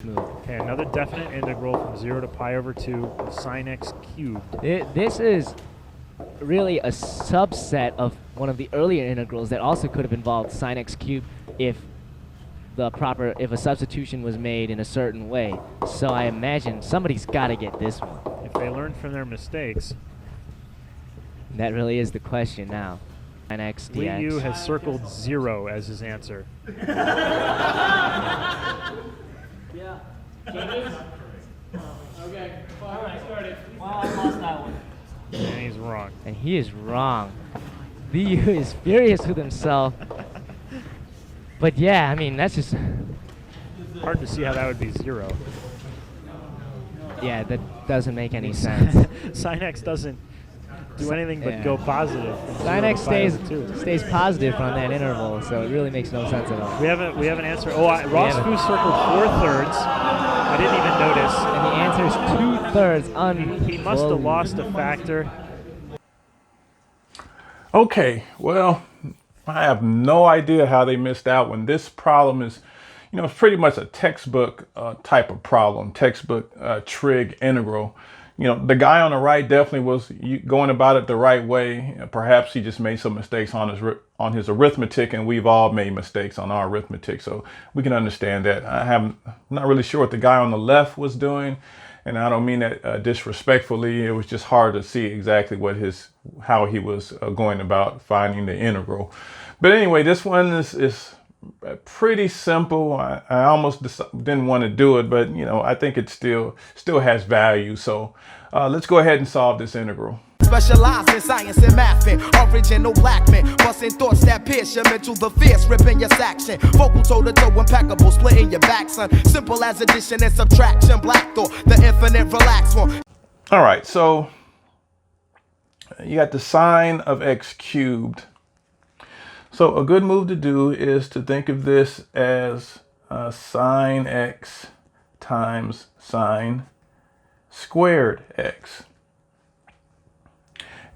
Okay, another definite integral from 0 to pi over 2 of sine x cubed. This is really a subset of one of the earlier integrals that also could have involved sine x cubed if a substitution was made in a certain way. So I imagine somebody's got to get this one. If they learn from their mistakes. That really is the question now. Sine x dx. Liu has circled 0 as his answer. Yeah. Changes? Okay. All right, started. Well, I lost that one. And he's wrong. And he is wrong. Liu is furious with himself. But yeah, I mean, that's just... Hard to see how that would be 0. Yeah, that doesn't make any sense. Sine x doesn't do anything but go positive. Sine x stays positive on that interval, so it really makes no sense at all. We have an answer. Oh, Ross Fu circled 4/3. I didn't even notice. And the answer is 2/3. He must have lost a factor. Okay, well, I have no idea how they missed out when this problem is, it's pretty much a textbook type of problem, textbook trig integral. The guy on the right definitely was going about it the right way. Perhaps he just made some mistakes on his arithmetic, and we've all made mistakes on our arithmetic, so we can understand that. I'm not really sure what the guy on the left was doing, and I don't mean that disrespectfully. It was just hard to see exactly how he was going about finding the integral. But anyway, this one is pretty simple. I almost didn't want to do it, but I think it still has value. So let's go ahead and solve this integral. Specialized in science and math, original black men, busting thoughts that pierce your mental, the fierce, ripping your section. Vocal toe to toe, impeccable, splitting your back, son. Simple as addition and subtraction, black thought, the infinite relax one. All right, so you got the sine of x cubed. So a good move to do is to think of this as sine x times sine squared x.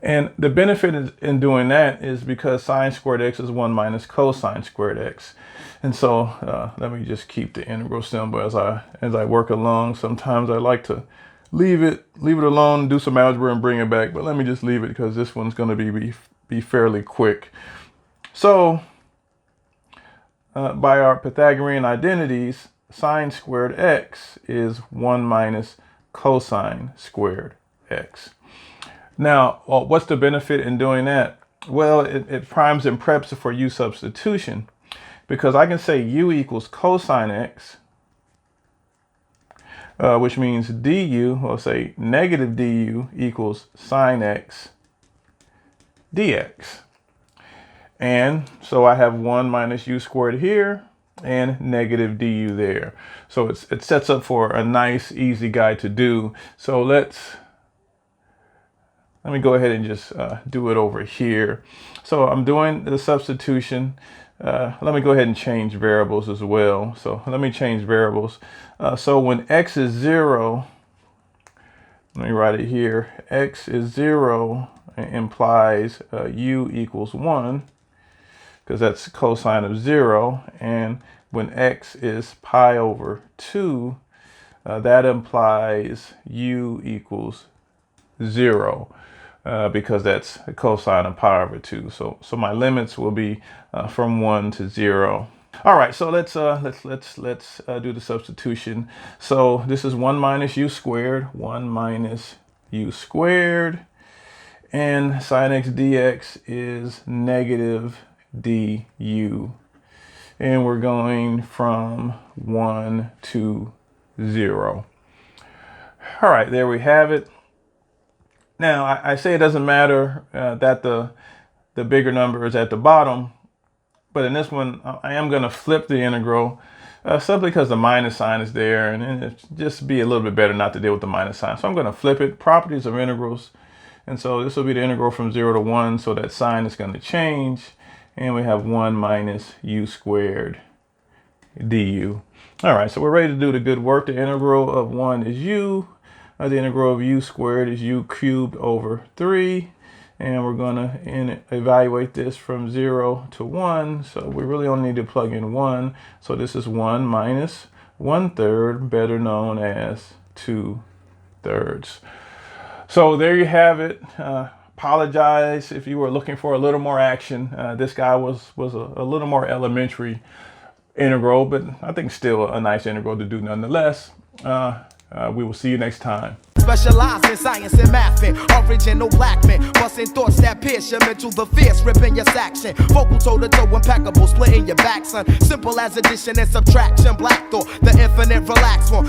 And the benefit in doing that is because sine squared x is 1 minus cosine squared x. And so let me just keep the integral symbol as I work along. Sometimes I like to leave it alone, do some algebra and bring it back. But let me just leave it because this one's going to be fairly quick. So by our Pythagorean identities, sine squared x is 1 minus cosine squared x. Now, what's the benefit in doing that? Well, it primes and preps for u substitution, because I can say u equals cosine x, which means du, or say negative du equals sine x dx. And so I have 1 minus u squared here and negative du there. So it sets up for a nice, easy guy to do. So let me go ahead and just do it over here. So I'm doing the substitution. Let me go ahead and change variables as well. So let me change variables. So when x is 0, let me write it here. X is 0 implies u equals 1, because that's cosine of 0. And when x is pi over 2, that implies u equals 0. Because that's a cosine of pi over 2. So my limits will be from 1 to 0. All right, so let's do the substitution. So this is 1 minus u squared, 1 minus u squared, and sine x dx is negative du. And we're going from 1 to 0. All right, there we have it. Now, I say it doesn't matter that the bigger number is at the bottom, but in this one, I am going to flip the integral simply because the minus sign is there, and it just be a little bit better not to deal with the minus sign. So I'm going to flip it, properties of integrals, and so this will be the integral from 0 to 1, so that sign is going to change, and we have 1 minus u squared du. All right, so we're ready to do the good work. The integral of 1 is u. The integral of u squared is u cubed over 3. And we're going to evaluate this from 0 to 1. So we really only need to plug in 1. So this is 1 minus 1/3, better known as 2/3. So there you have it. Apologize if you were looking for a little more action. This guy was a little more elementary integral, but I think still a nice integral to do nonetheless. We will see you next time. Specialize in science and math, original black men, busting thoughts that pierce your mental, the fierce, ripping your section. Vocal toe to toe, impeccable, splitting your back, son. Simple as addition and subtraction, black thought, the infinite relax one.